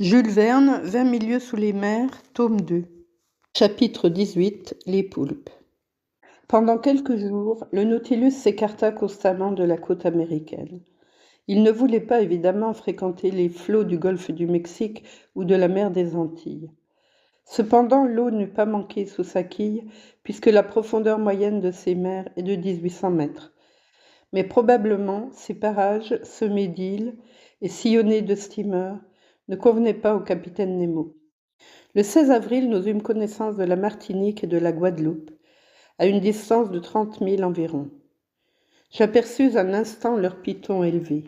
Jules Verne, 20 milieux sous les mers, tome 2. Chapitre 18. Les poulpes. Pendant quelques jours, le Nautilus s'écarta constamment de la côte américaine. Il ne voulait pas évidemment fréquenter les flots du golfe du Mexique ou de la mer des Antilles. Cependant, l'eau n'eût pas manqué sous sa quille, puisque la profondeur moyenne de ces mers est de 1800 mètres. Mais probablement, ces parages, semés d'îles et sillonnés de steamers, ne convenaient pas au capitaine Nemo. Le 16 avril, nous eûmes connaissance de la Martinique et de la Guadeloupe, à une distance de 30 milles environ. J'aperçus un instant leur piton élevé.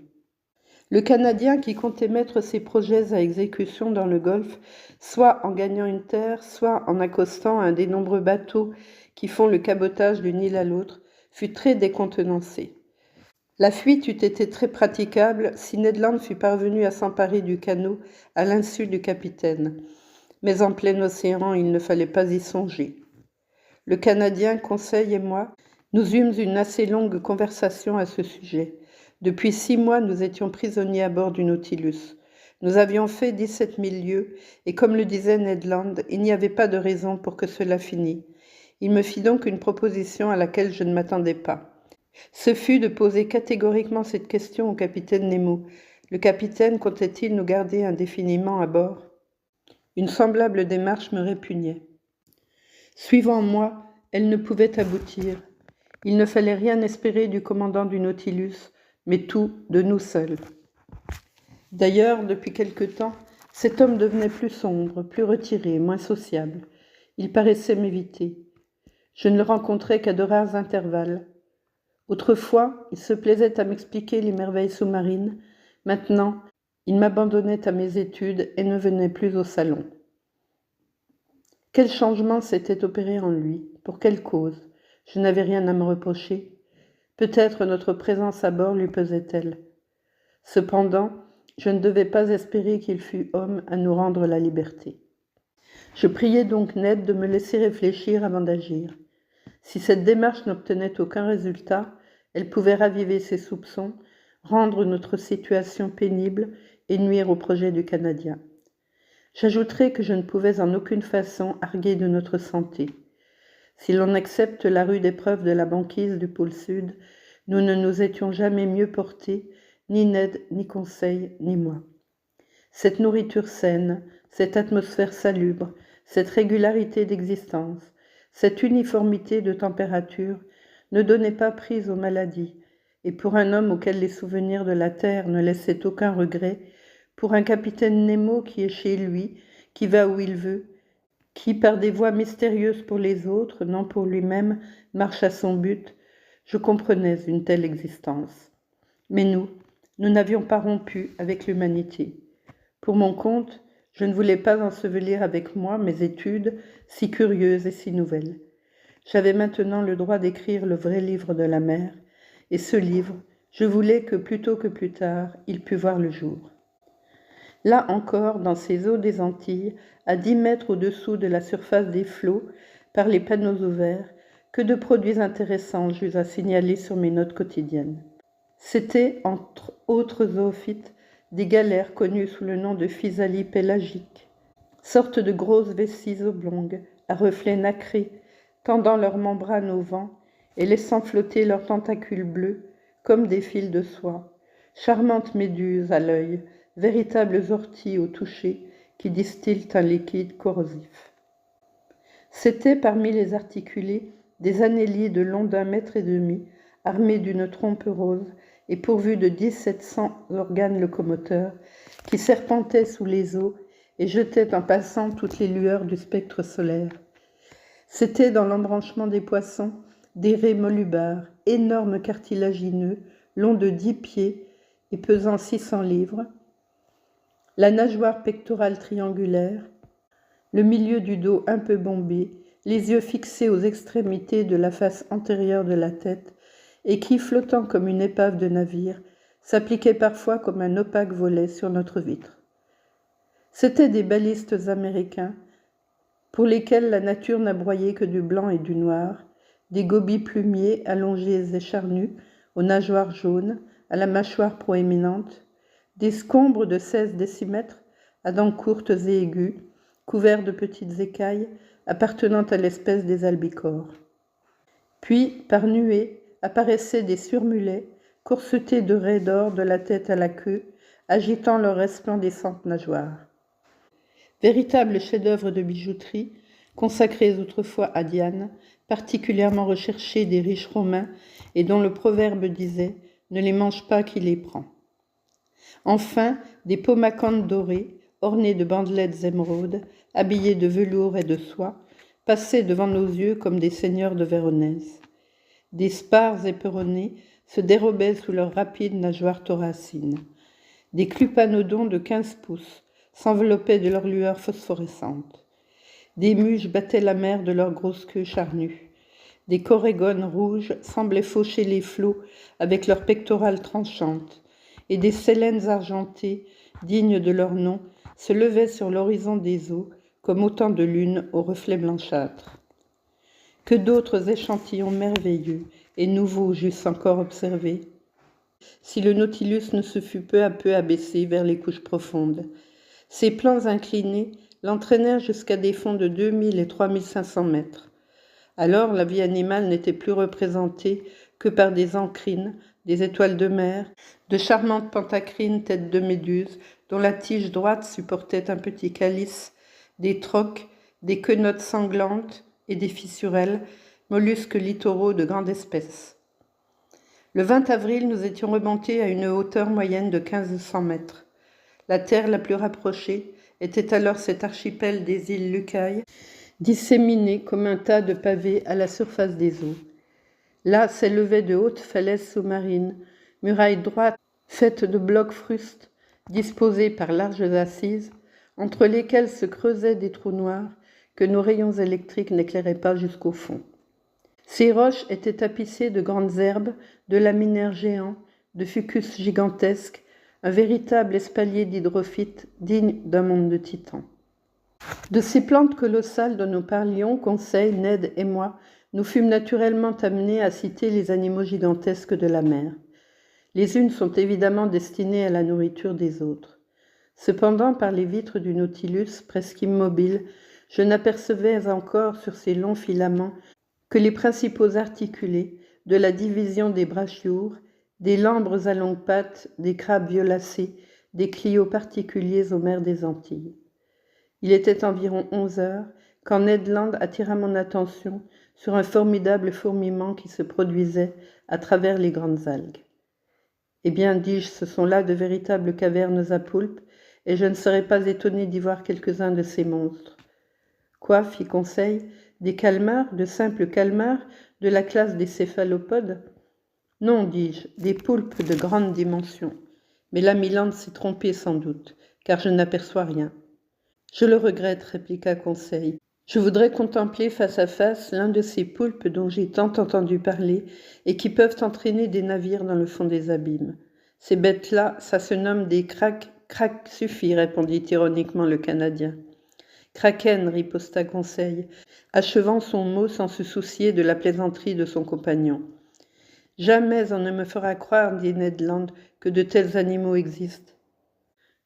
Le Canadien, qui comptait mettre ses projets à exécution dans le golfe, soit en gagnant une terre, soit en accostant un des nombreux bateaux qui font le cabotage d'une île à l'autre, fut très décontenancé. La fuite eût été très praticable si Ned Land fût parvenu à s'emparer du canot à l'insu du capitaine. Mais en plein océan, il ne fallait pas y songer. Le Canadien, Conseil et moi, nous eûmes une assez longue conversation à ce sujet. Depuis 6 mois, nous étions prisonniers à bord du Nautilus. Nous avions fait 17 000 lieues, et comme le disait Ned Land, il n'y avait pas de raison pour que cela finît. Il me fit donc une proposition à laquelle je ne m'attendais pas. Ce fut de poser catégoriquement cette question au capitaine Nemo. Le capitaine comptait-il nous garder indéfiniment à bord ? Une semblable démarche me répugnait. Suivant moi, elle ne pouvait aboutir. Il ne fallait rien espérer du commandant du Nautilus, mais tout de nous seuls. D'ailleurs, depuis quelque temps, cet homme devenait plus sombre, plus retiré, moins sociable. Il paraissait m'éviter. Je ne le rencontrais qu'à de rares intervalles. Autrefois, il se plaisait à m'expliquer les merveilles sous-marines. Maintenant, il m'abandonnait à mes études et ne venait plus au salon. Quel changement s'était opéré en lui ? Pour quelle cause ? Je n'avais rien à me reprocher. Peut-être notre présence à bord lui pesait-elle. Cependant, je ne devais pas espérer qu'il fût homme à nous rendre la liberté. Je priai donc Ned de me laisser réfléchir avant d'agir. Si cette démarche n'obtenait aucun résultat, elle pouvait raviver ses soupçons, rendre notre situation pénible et nuire au projet du Canadien. J'ajouterai que je ne pouvais en aucune façon arguer de notre santé. Si l'on accepte la rude épreuve de la banquise du pôle Sud, nous ne nous étions jamais mieux portés, ni Ned, ni Conseil, ni moi. Cette nourriture saine, cette atmosphère salubre, cette régularité d'existence, cette uniformité de température ne donnaient pas prise aux maladies, et pour un homme auquel les souvenirs de la terre ne laissaient aucun regret, pour un capitaine Nemo qui est chez lui, qui va où il veut, qui par des voies mystérieuses pour les autres, non pour lui-même, marche à son but, je comprenais une telle existence. Mais nous n'avions pas rompu avec l'humanité. Pour mon compte, je ne voulais pas ensevelir avec moi mes études si curieuses et si nouvelles. J'avais maintenant le droit d'écrire le vrai livre de la mer, et ce livre, je voulais que plus tôt que plus tard, il pût voir le jour. Là encore, dans ces eaux des Antilles, à 10 mètres au-dessous de la surface des flots, par les panneaux ouverts, que de produits intéressants j'eus à signaler sur mes notes quotidiennes. C'étaient, entre autres zoophytes, des galères connues sous le nom de physalie pélagiques, sortes de grosses vessies oblongues, à reflets nacrés, tendant leurs membranes au vent et laissant flotter leurs tentacules bleus comme des fils de soie, charmantes méduses à l'œil, véritables orties au toucher qui distillent un liquide corrosif. C'étaient parmi les articulés des annéliers de long d'1,5 mètre, armés d'une trompe rose et pourvus de 1700 organes locomoteurs qui serpentaient sous les eaux et jetaient en passant toutes les lueurs du spectre solaire. C'étaient dans l'embranchement des poissons des raies molubars, énormes cartilagineux, longs de 10 pieds et pesant 600 livres, la nageoire pectorale triangulaire, le milieu du dos un peu bombé, les yeux fixés aux extrémités de la face antérieure de la tête, et qui, flottant comme une épave de navire, s'appliquait parfois comme un opaque volet sur notre vitre. C'étaient des balistes américains, pour lesquels la nature n'a broyé que du blanc et du noir, des gobies plumiers allongés et charnus, aux nageoires jaunes, à la mâchoire proéminente, des scombres de 16 décimètres, à dents courtes et aiguës, couverts de petites écailles appartenant à l'espèce des albicores. Puis, par nuées, apparaissaient des surmulets, corsetés de raies d'or de la tête à la queue, agitant leurs resplendissantes nageoires. Véritables chefs-d'œuvre de bijouterie, consacrés autrefois à Diane, particulièrement recherchés des riches romains et dont le proverbe disait « Ne les mange pas qui les prend ». Enfin, des pomacantes dorées, ornées de bandelettes émeraudes, habillés de velours et de soie, passaient devant nos yeux comme des seigneurs de Véronèse. Des spares éperonnés se dérobaient sous leurs rapides nageoires thoracines. Des clupanodons de 15 pouces s'enveloppaient de leurs lueurs phosphorescentes. Des muches battaient la mer de leurs grosses queues charnues. Des corégones rouges semblaient faucher les flots avec leurs pectorales tranchantes, et des sélènes argentées, dignes de leur nom, se levaient sur l'horizon des eaux comme autant de lunes aux reflets blanchâtres. Que d'autres échantillons merveilleux et nouveaux j'eusse encore observés, si le Nautilus ne se fût peu à peu abaissé vers les couches profondes. Ses plans inclinés l'entraînèrent jusqu'à des fonds de 2000 et 3500 mètres. Alors la vie animale n'était plus représentée que par des encrines, des étoiles de mer, de charmantes pentacrines têtes de méduses dont la tige droite supportait un petit calice, des troques, des quenottes sanglantes et des fissurelles, mollusques littoraux de grande espèce. Le 20 avril, nous étions remontés à une hauteur moyenne de 1500 mètres. La terre la plus rapprochée était alors cet archipel des îles Lucailles, disséminé comme un tas de pavés à la surface des eaux. Là s'élevaient de hautes falaises sous-marines, murailles droites faites de blocs frustes, disposés par larges assises, entre lesquelles se creusaient des trous noirs que nos rayons électriques n'éclairaient pas jusqu'au fond. Ces roches étaient tapissées de grandes herbes, de laminaires géants, de fucus gigantesques, un véritable espalier d'hydrophytes digne d'un monde de titans. De ces plantes colossales dont nous parlions, Conseil, Ned et moi, nous fûmes naturellement amenés à citer les animaux gigantesques de la mer. Les unes sont évidemment destinées à la nourriture des autres. Cependant, par les vitres du Nautilus, presque immobile, je n'apercevais encore sur ces longs filaments que les principaux articulés de la division des brachioures, des lambres à longues pattes, des crabes violacés, des clios particuliers aux mers des Antilles. Il était environ 11 heures quand Ned Land attira mon attention sur un formidable fourmillement qui se produisait à travers les grandes algues. Eh bien, dis-je, ce sont là de véritables cavernes à poulpes, et je ne serais pas étonné d'y voir quelques-uns de ces monstres. Quoi, fit Conseil, des calmars, de simples calmars, de la classe des céphalopodes? Non, dis-je, des poulpes de grande dimension. Mais l'ami Land s'est trompé sans doute, car je n'aperçois rien. Je le regrette, répliqua Conseil. Je voudrais contempler face à face l'un de ces poulpes dont j'ai tant entendu parler et qui peuvent entraîner des navires dans le fond des abîmes. Ces bêtes-là, ça se nomme des craques. Craque suffit, répondit ironiquement le Canadien. Kraken, riposta Conseil, achevant son mot sans se soucier de la plaisanterie de son compagnon. Jamais on ne me fera croire, dit Ned Land, que de tels animaux existent.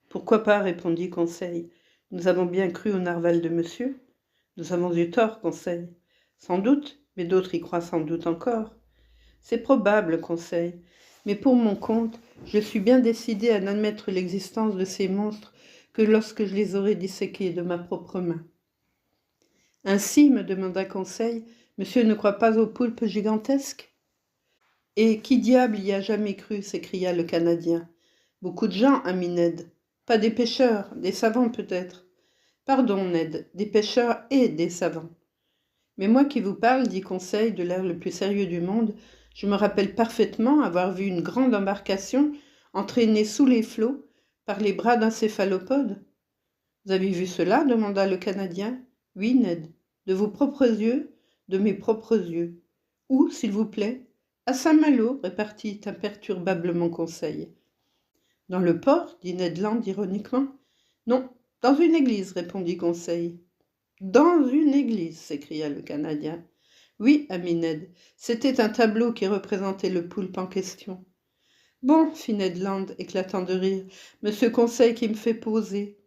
Pourquoi pas, répondit Conseil. Nous avons bien cru au narval de monsieur. Nous avons eu tort, Conseil. Sans doute, mais d'autres y croient sans doute encore. C'est probable, Conseil, mais pour mon compte, je suis bien décidé à n'admettre l'existence de ces monstres que lorsque je les aurai disséqués de ma propre main. Ainsi, me demanda Conseil, monsieur ne croit pas aux poulpes gigantesques? Et qui diable y a jamais cru, s'écria le Canadien. Beaucoup de gens, ami Ned. Pas des pêcheurs, des savants peut-être. Pardon, Ned, des pêcheurs et des savants. Mais moi qui vous parle, dit Conseil de l'air le plus sérieux du monde, je me rappelle parfaitement avoir vu une grande embarcation entraînée sous les flots par les bras d'un céphalopode. Vous avez vu cela? Demanda le Canadien. Oui, Ned, de vos propres yeux, de mes propres yeux. Où, s'il vous plaît? À Saint-Malo, répartit imperturbablement Conseil. Dans le port? Dit Ned Land ironiquement. Non, dans une église, répondit Conseil. Dans une église, s'écria le Canadien. Oui, ami Ned, c'était un tableau qui représentait le poulpe en question. Bon, fit Ned Land, éclatant de rire, monsieur Conseil qui me fait poser.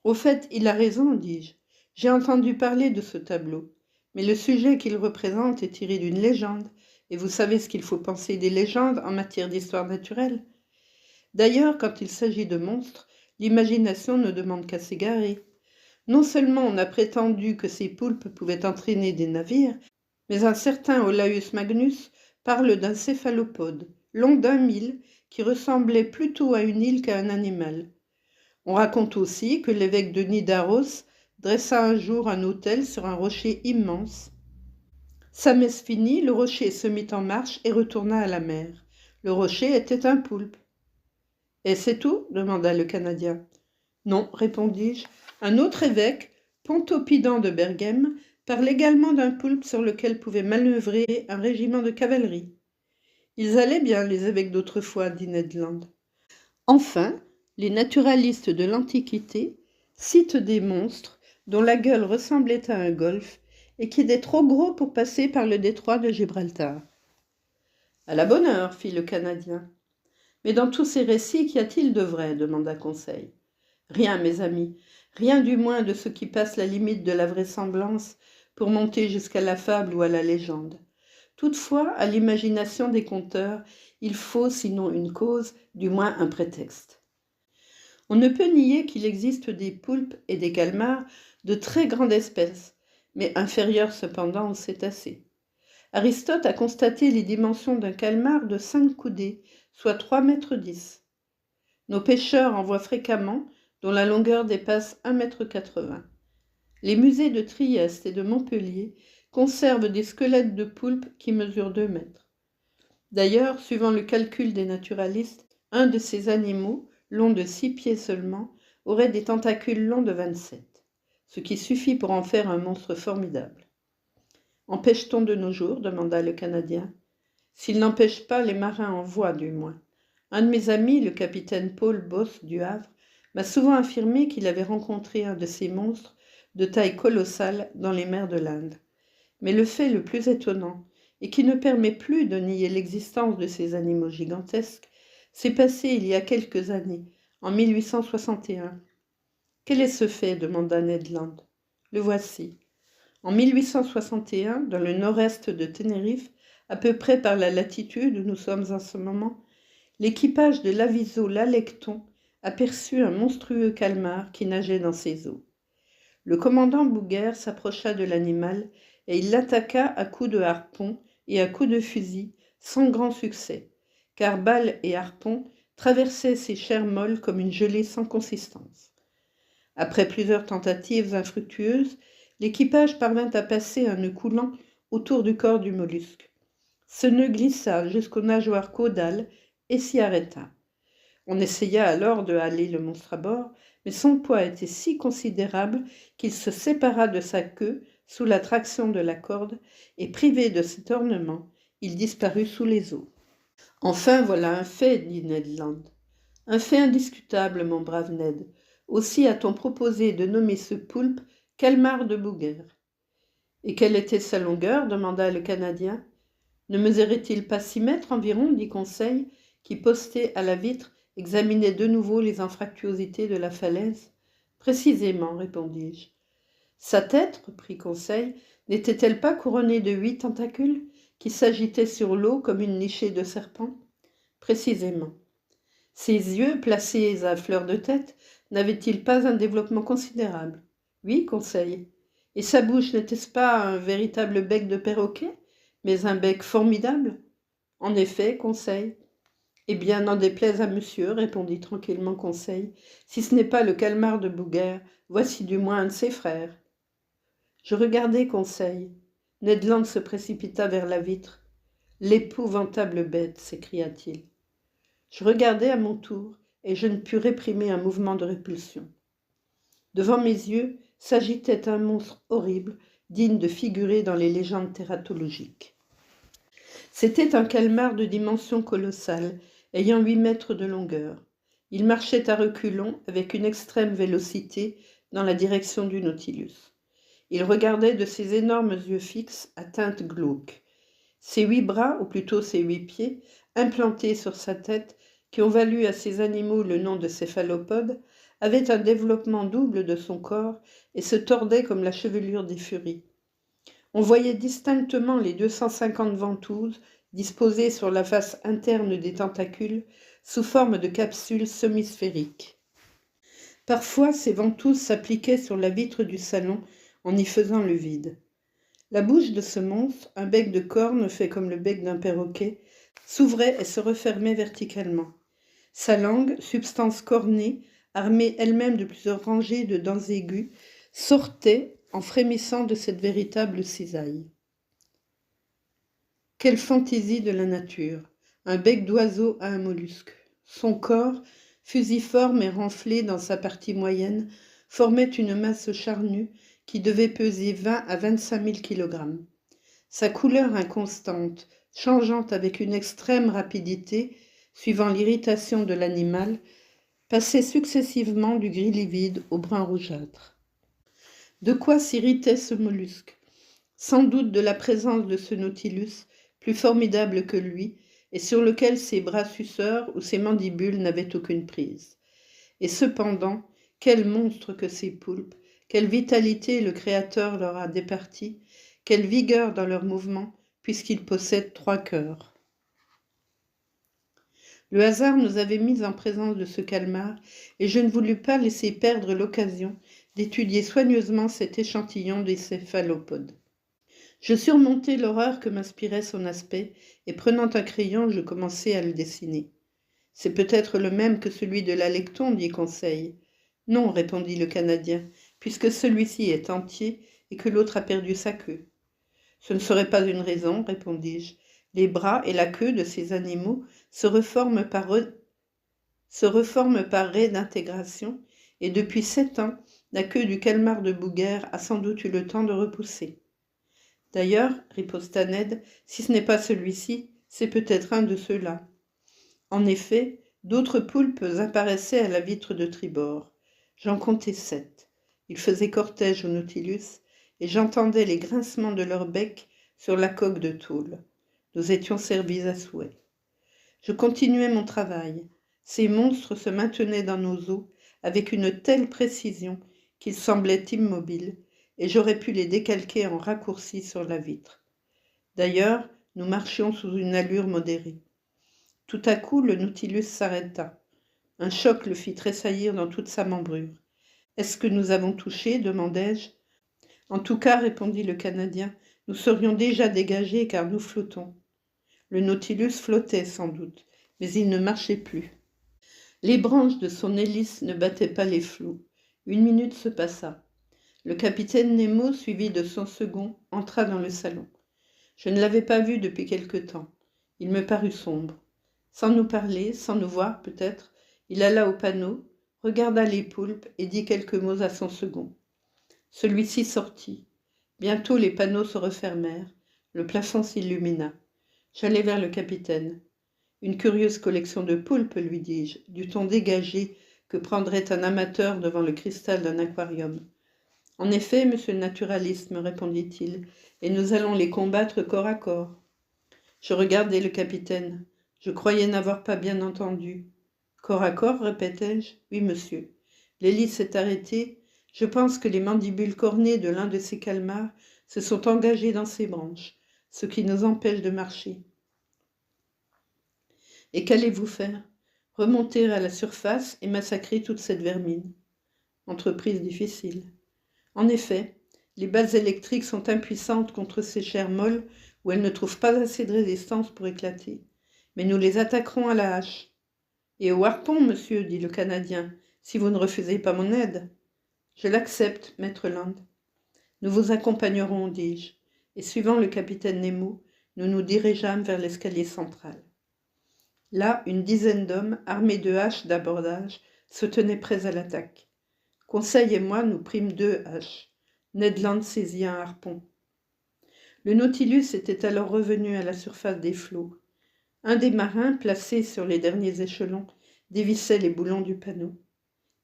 Au fait, il a raison, dis-je. J'ai entendu parler de ce tableau, mais le sujet qu'il représente est tiré d'une légende, et vous savez ce qu'il faut penser des légendes en matière d'histoire naturelle. D'ailleurs, quand il s'agit de monstres, l'imagination ne demande qu'à s'égarer. Non seulement on a prétendu que ces poulpes pouvaient entraîner des navires, mais un certain Olaus Magnus parle d'un céphalopode, long d'1 mille, qui ressemblait plutôt à une île qu'à un animal. On raconte aussi que l'évêque de Nidaros dressa un jour un autel sur un rocher immense. Sa messe finie, le rocher se mit en marche et retourna à la mer. Le rocher était un poulpe. « Et c'est tout ?» demanda le Canadien. « Non, répondis-je. Un autre évêque, Pontoppidan de Berghem, parle également d'un poulpe sur lequel pouvait manœuvrer un régiment de cavalerie. »« Ils allaient bien, les évêques d'autrefois, dit Ned Land. » Enfin, les naturalistes de l'Antiquité citent des monstres dont la gueule ressemblait à un golfe et qui étaient trop gros pour passer par le détroit de Gibraltar. « À la bonne heure, fit le Canadien. « Mais dans tous ces récits, qu'y a-t-il de vrai ?» demanda Conseil. « Rien, mes amis, rien du moins de ce qui passe la limite de la vraisemblance pour monter jusqu'à la fable ou à la légende. Toutefois, à l'imagination des conteurs, il faut, sinon une cause, du moins un prétexte. On ne peut nier qu'il existe des poulpes et des calmars de très grande espèce, mais inférieurs cependant aux cétacés. Aristote a constaté les dimensions d'un calmar de 5 coudées, soit 3,10 m. Nos pêcheurs en voient fréquemment, dont la longueur dépasse 1,80 m. Les musées de Trieste et de Montpellier conservent des squelettes de poulpes qui mesurent 2 mètres. D'ailleurs, suivant le calcul des naturalistes, un de ces animaux, long de 6 pieds seulement, aurait des tentacules longs de 27, ce qui suffit pour en faire un monstre formidable. « En pêche-t-on de nos jours ?» demanda le Canadien. « S'ils n'en pêchent pas, les marins en voient du moins. Un de mes amis, le capitaine Paul Boss du Havre, m'a souvent affirmé qu'il avait rencontré un de ces monstres de taille colossale dans les mers de l'Inde. Mais le fait le plus étonnant, et qui ne permet plus de nier l'existence de ces animaux gigantesques, s'est passé il y a quelques années, en 1861. « Quel est ce fait ?» demanda Ned Land. « Le voici. En 1861, dans le nord-est de Tenerife, à peu près par la latitude où nous sommes en ce moment, l'équipage de l'aviso l'Alecton aperçut un monstrueux calmar qui nageait dans ses eaux. Le commandant Bouguer s'approcha de l'animal et il l'attaqua à coups de harpon et à coups de fusil, sans grand succès, car balles et harpons traversaient ses chairs molles comme une gelée sans consistance. Après plusieurs tentatives infructueuses, l'équipage parvint à passer un nœud coulant autour du corps du mollusque. Ce nœud glissa jusqu'aux nageoires caudales et s'y arrêta. On essaya alors de haler le monstre à bord, mais son poids était si considérable qu'il se sépara de sa queue sous la traction de la corde, et privé de cet ornement, il disparut sous les eaux. « Enfin, voilà un fait, dit Ned Land. Un fait indiscutable, mon brave Ned. Aussi a-t-on proposé de nommer ce poulpe calmar de Bouguer. »« Et quelle était sa longueur ?» demanda le Canadien. « Ne mesurait-il pas 6 mètres environ ?» dit Conseil, qui, posté à la vitre, examinait de nouveau les anfractuosités de la falaise. « Précisément, répondis-je. »« Sa tête, reprit Conseil, n'était-elle pas couronnée de 8 tentacules qui s'agitaient sur l'eau comme une nichée de serpent ? » ?»« Précisément. »« Ses yeux, placés à fleur de tête, n'avaient-ils pas un développement considérable ? » ?»« Oui, Conseil. »« Et sa bouche n'était-ce pas un véritable bec de perroquet, mais un bec formidable ? » ?»« En effet, Conseil. »« Eh bien, n'en déplaise à monsieur, répondit tranquillement Conseil, si ce n'est pas le calmar de Bouguer, voici du moins un de ses frères. Je regardai Conseil. Ned Land se précipita vers la vitre. « L'épouvantable bête !» s'écria-t-il. Je regardai à mon tour, et je ne pus réprimer un mouvement de répulsion. Devant mes yeux s'agitait un monstre horrible, digne de figurer dans les légendes tératologiques. C'était un calmar de dimension colossale, ayant 8 mètres de longueur. Il marchait à reculons avec une extrême vélocité dans la direction du Nautilus. Il regardait de ses énormes yeux fixes à teinte glauque. Ses 8 bras, ou plutôt ses 8 pieds, implantés sur sa tête, qui ont valu à ces animaux le nom de céphalopodes, avait un développement double de son corps et se tordait comme la chevelure des furies. On voyait distinctement les 250 ventouses disposées sur la face interne des tentacules sous forme de capsules semi-sphériques. Parfois, ces ventouses s'appliquaient sur la vitre du salon en y faisant le vide. La bouche de ce monstre, un bec de corne fait comme le bec d'un perroquet, s'ouvrait et se refermait verticalement. Sa langue, substance cornée, armée elle-même de plusieurs rangées de dents aiguës, sortait en frémissant de cette véritable cisaille. Quelle fantaisie de la nature! Un bec d'oiseau à un mollusque. Son corps, fusiforme et renflé dans sa partie moyenne, formait une masse charnue qui devait peser 20 à 25 000 kg. Sa couleur inconstante, changeant avec une extrême rapidité, suivant l'irritation de l'animal, passait successivement du gris livide au brun rougeâtre. De quoi s'irritait ce mollusque? Sans doute de la présence de ce Nautilus, plus formidable que lui, et sur lequel ses bras suceurs ou ses mandibules n'avaient aucune prise. Et cependant, quel monstre que ces poulpes, quelle vitalité le Créateur leur a départie, quelle vigueur dans leurs mouvements, puisqu'ils possèdent 3 cœurs. Le hasard nous avait mis en présence de ce calmar, et je ne voulus pas laisser perdre l'occasion d'étudier soigneusement cet échantillon des céphalopodes. Je surmontai l'horreur que m'inspirait son aspect, et prenant un crayon, je commençai à le dessiner. « C'est peut-être le même que celui de l'Alecton, dit Conseil. »« Non, répondit le Canadien, puisque celui-ci est entier et que l'autre a perdu sa queue. »« Ce ne serait pas une raison, répondis-je. Les bras et la queue de ces animaux se reforment par raie d'intégration, et depuis 7 ans, la queue du calmar de Bouguer a sans doute eu le temps de repousser. » D'ailleurs, riposta Ned, si ce n'est pas celui-ci, c'est peut-être un de ceux-là. En effet, d'autres poulpes apparaissaient à la vitre de tribord. J'en comptai 7. Ils faisaient cortège au Nautilus, et j'entendais les grincements de leurs becs sur la coque de tôle. Nous étions servis à souhait. Je continuai mon travail. Ces monstres se maintenaient dans nos eaux avec une telle précision qu'ils semblaient immobiles, et j'aurais pu les décalquer en raccourci sur la vitre. D'ailleurs, nous marchions sous une allure modérée. Tout à coup, le Nautilus s'arrêta. Un choc le fit tressaillir dans toute sa membrure. « Est-ce que nous avons touché ?» demandai-je. « En tout cas, répondit le Canadien, nous serions déjà dégagés car nous flottons. » Le Nautilus flottait sans doute, mais il ne marchait plus. Les branches de son hélice ne battaient pas les flots. 1 minute se passa. Le capitaine Nemo, suivi de son second, entra dans le salon. Je ne l'avais pas vu depuis quelque temps. Il me parut sombre. Sans nous parler, sans nous voir peut-être, il alla au panneau, regarda les poulpes et dit quelques mots à son second. Celui-ci sortit. Bientôt les panneaux se refermèrent. Le plafond s'illumina. J'allai vers le capitaine. « Une curieuse collection de poulpes, lui dis-je, du ton dégagé que prendrait un amateur devant le cristal d'un aquarium. » « En effet, monsieur le naturaliste, me répondit-il, et nous allons les combattre corps à corps. » Je regardai le capitaine. Je croyais n'avoir pas bien entendu. « Corps à corps ?» répétai-je. « Oui, monsieur. » L'hélice s'est arrêtée. Je pense que les mandibules cornées de l'un de ces calmars se sont engagées dans ses branches, ce qui nous empêche de marcher. « Et qu'allez-vous faire ? » Remonter à la surface et massacrer toute cette vermine. Entreprise difficile. En effet, les bases électriques sont impuissantes contre ces chairs molles où elles ne trouvent pas assez de résistance pour éclater. Mais nous les attaquerons à la hache. « Et au harpon, monsieur, dit le Canadien, si vous ne refusez pas mon aide. »« Je l'accepte, maître Land. »« Nous vous accompagnerons, dis-je, et suivant le capitaine Nemo, nous nous dirigeâmes vers l'escalier central. Là, une dizaine d'hommes, armés de haches d'abordage, se tenaient prêts à l'attaque. Conseil et moi, nous prîmes 2 haches. Ned Land saisit un harpon. Le Nautilus était alors revenu à la surface des flots. Un des marins, placé sur les derniers échelons, dévissait les boulons du panneau.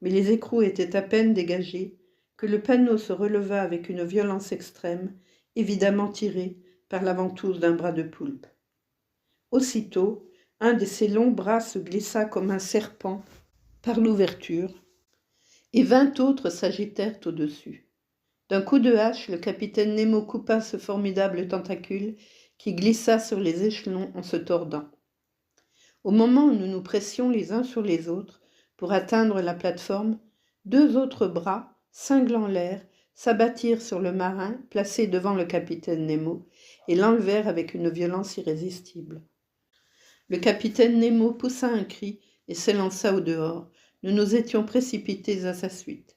Mais les écrous étaient à peine dégagés que le panneau se releva avec une violence extrême, évidemment tiré par la ventouse d'un bras de poulpe. Aussitôt, un de ses longs bras se glissa comme un serpent par l'ouverture, et 20 autres s'agitèrent au-dessus. D'un coup de hache, le capitaine Nemo coupa ce formidable tentacule qui glissa sur les échelons en se tordant. Au moment où nous nous pressions les uns sur les autres pour atteindre la plateforme, 2 autres bras, cinglant l'air, s'abattirent sur le marin placé devant le capitaine Nemo et l'enlevèrent avec une violence irrésistible. Le capitaine Nemo poussa un cri et s'élança au dehors. Nous nous étions précipités à sa suite.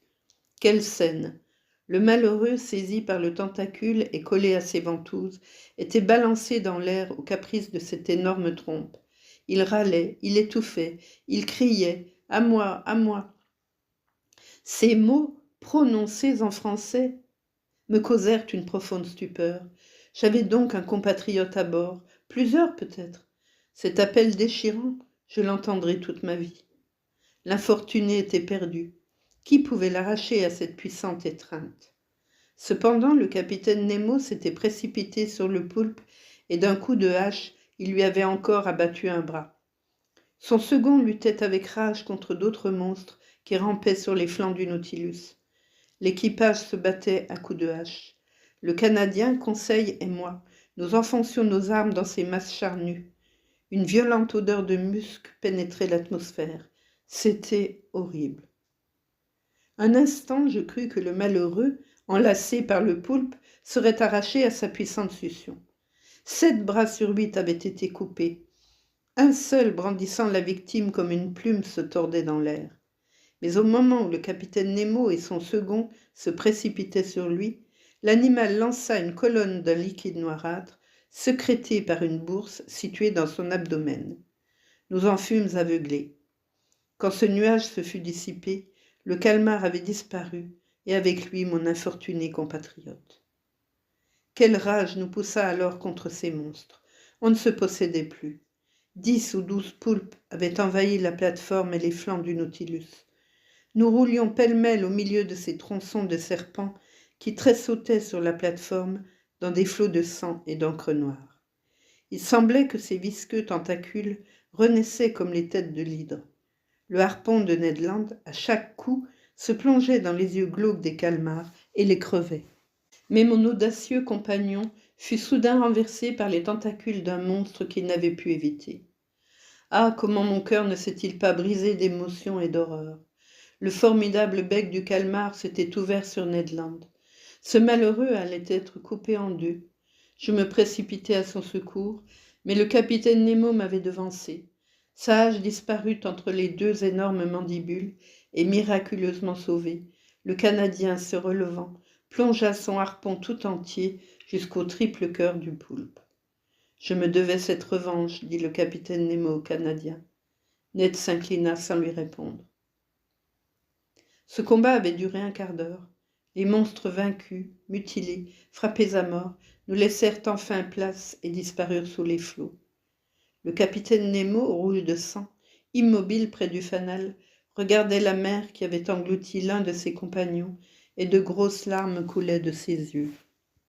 Quelle scène! Le malheureux, saisi par le tentacule et collé à ses ventouses, était balancé dans l'air au caprice de cette énorme trompe. Il râlait, il étouffait, il criait « À moi, à moi !» Ces mots, prononcés en français, me causèrent une profonde stupeur. J'avais donc un compatriote à bord, plusieurs peut-être. Cet appel déchirant, je l'entendrai toute ma vie. L'infortuné était perdu. Qui pouvait l'arracher à cette puissante étreinte? Cependant, le capitaine Nemo s'était précipité sur le poulpe et d'un coup de hache, il lui avait encore abattu un bras. Son second luttait avec rage contre d'autres monstres qui rampaient sur les flancs du Nautilus. L'équipage se battait à coups de hache. Le Canadien, Conseil et moi, nous enfoncions nos armes dans ces masses charnues. Une violente odeur de musc pénétrait l'atmosphère. C'était horrible. Un instant, je crus que le malheureux, enlacé par le poulpe, serait arraché à sa puissante succion. 7 bras sur 8 avaient été coupés. Un seul, brandissant la victime comme une plume, se tordait dans l'air. Mais au moment où le capitaine Nemo et son second se précipitaient sur lui, l'animal lança une colonne d'un liquide noirâtre, sécrété par une bourse située dans son abdomen. Nous en fûmes aveuglés. Quand ce nuage se fut dissipé, le calmar avait disparu, et avec lui mon infortuné compatriote. Quelle rage nous poussa alors contre ces monstres. On ne se possédait plus. 10 ou 12 poulpes avaient envahi la plateforme et les flancs du Nautilus. Nous roulions pêle-mêle au milieu de ces tronçons de serpents qui tressautaient sur la plateforme dans des flots de sang et d'encre noire. Il semblait que ces visqueux tentacules renaissaient comme les têtes de l'hydre. Le harpon de Ned Land, à chaque coup, se plongeait dans les yeux glauques des calmars et les crevait. Mais mon audacieux compagnon fut soudain renversé par les tentacules d'un monstre qu'il n'avait pu éviter. Ah, comment mon cœur ne s'est-il pas brisé d'émotion et d'horreur! Le formidable bec du calmar s'était ouvert sur Ned Land. Ce malheureux allait être coupé en 2. Je me précipitai à son secours, mais le capitaine Nemo m'avait devancé. Sa hache disparut entre les 2 énormes mandibules et miraculeusement sauvé, le Canadien se relevant, plongea son harpon tout entier jusqu'au triple cœur du poulpe. Je me devais cette revanche, dit le capitaine Nemo au Canadien. Ned s'inclina sans lui répondre. Ce combat avait duré un quart d'heure. Les monstres vaincus, mutilés, frappés à mort, nous laissèrent enfin place et disparurent sous les flots. Le capitaine Nemo, rouge de sang, immobile près du fanal, regardait la mer qui avait englouti l'un de ses compagnons et de grosses larmes coulaient de ses yeux.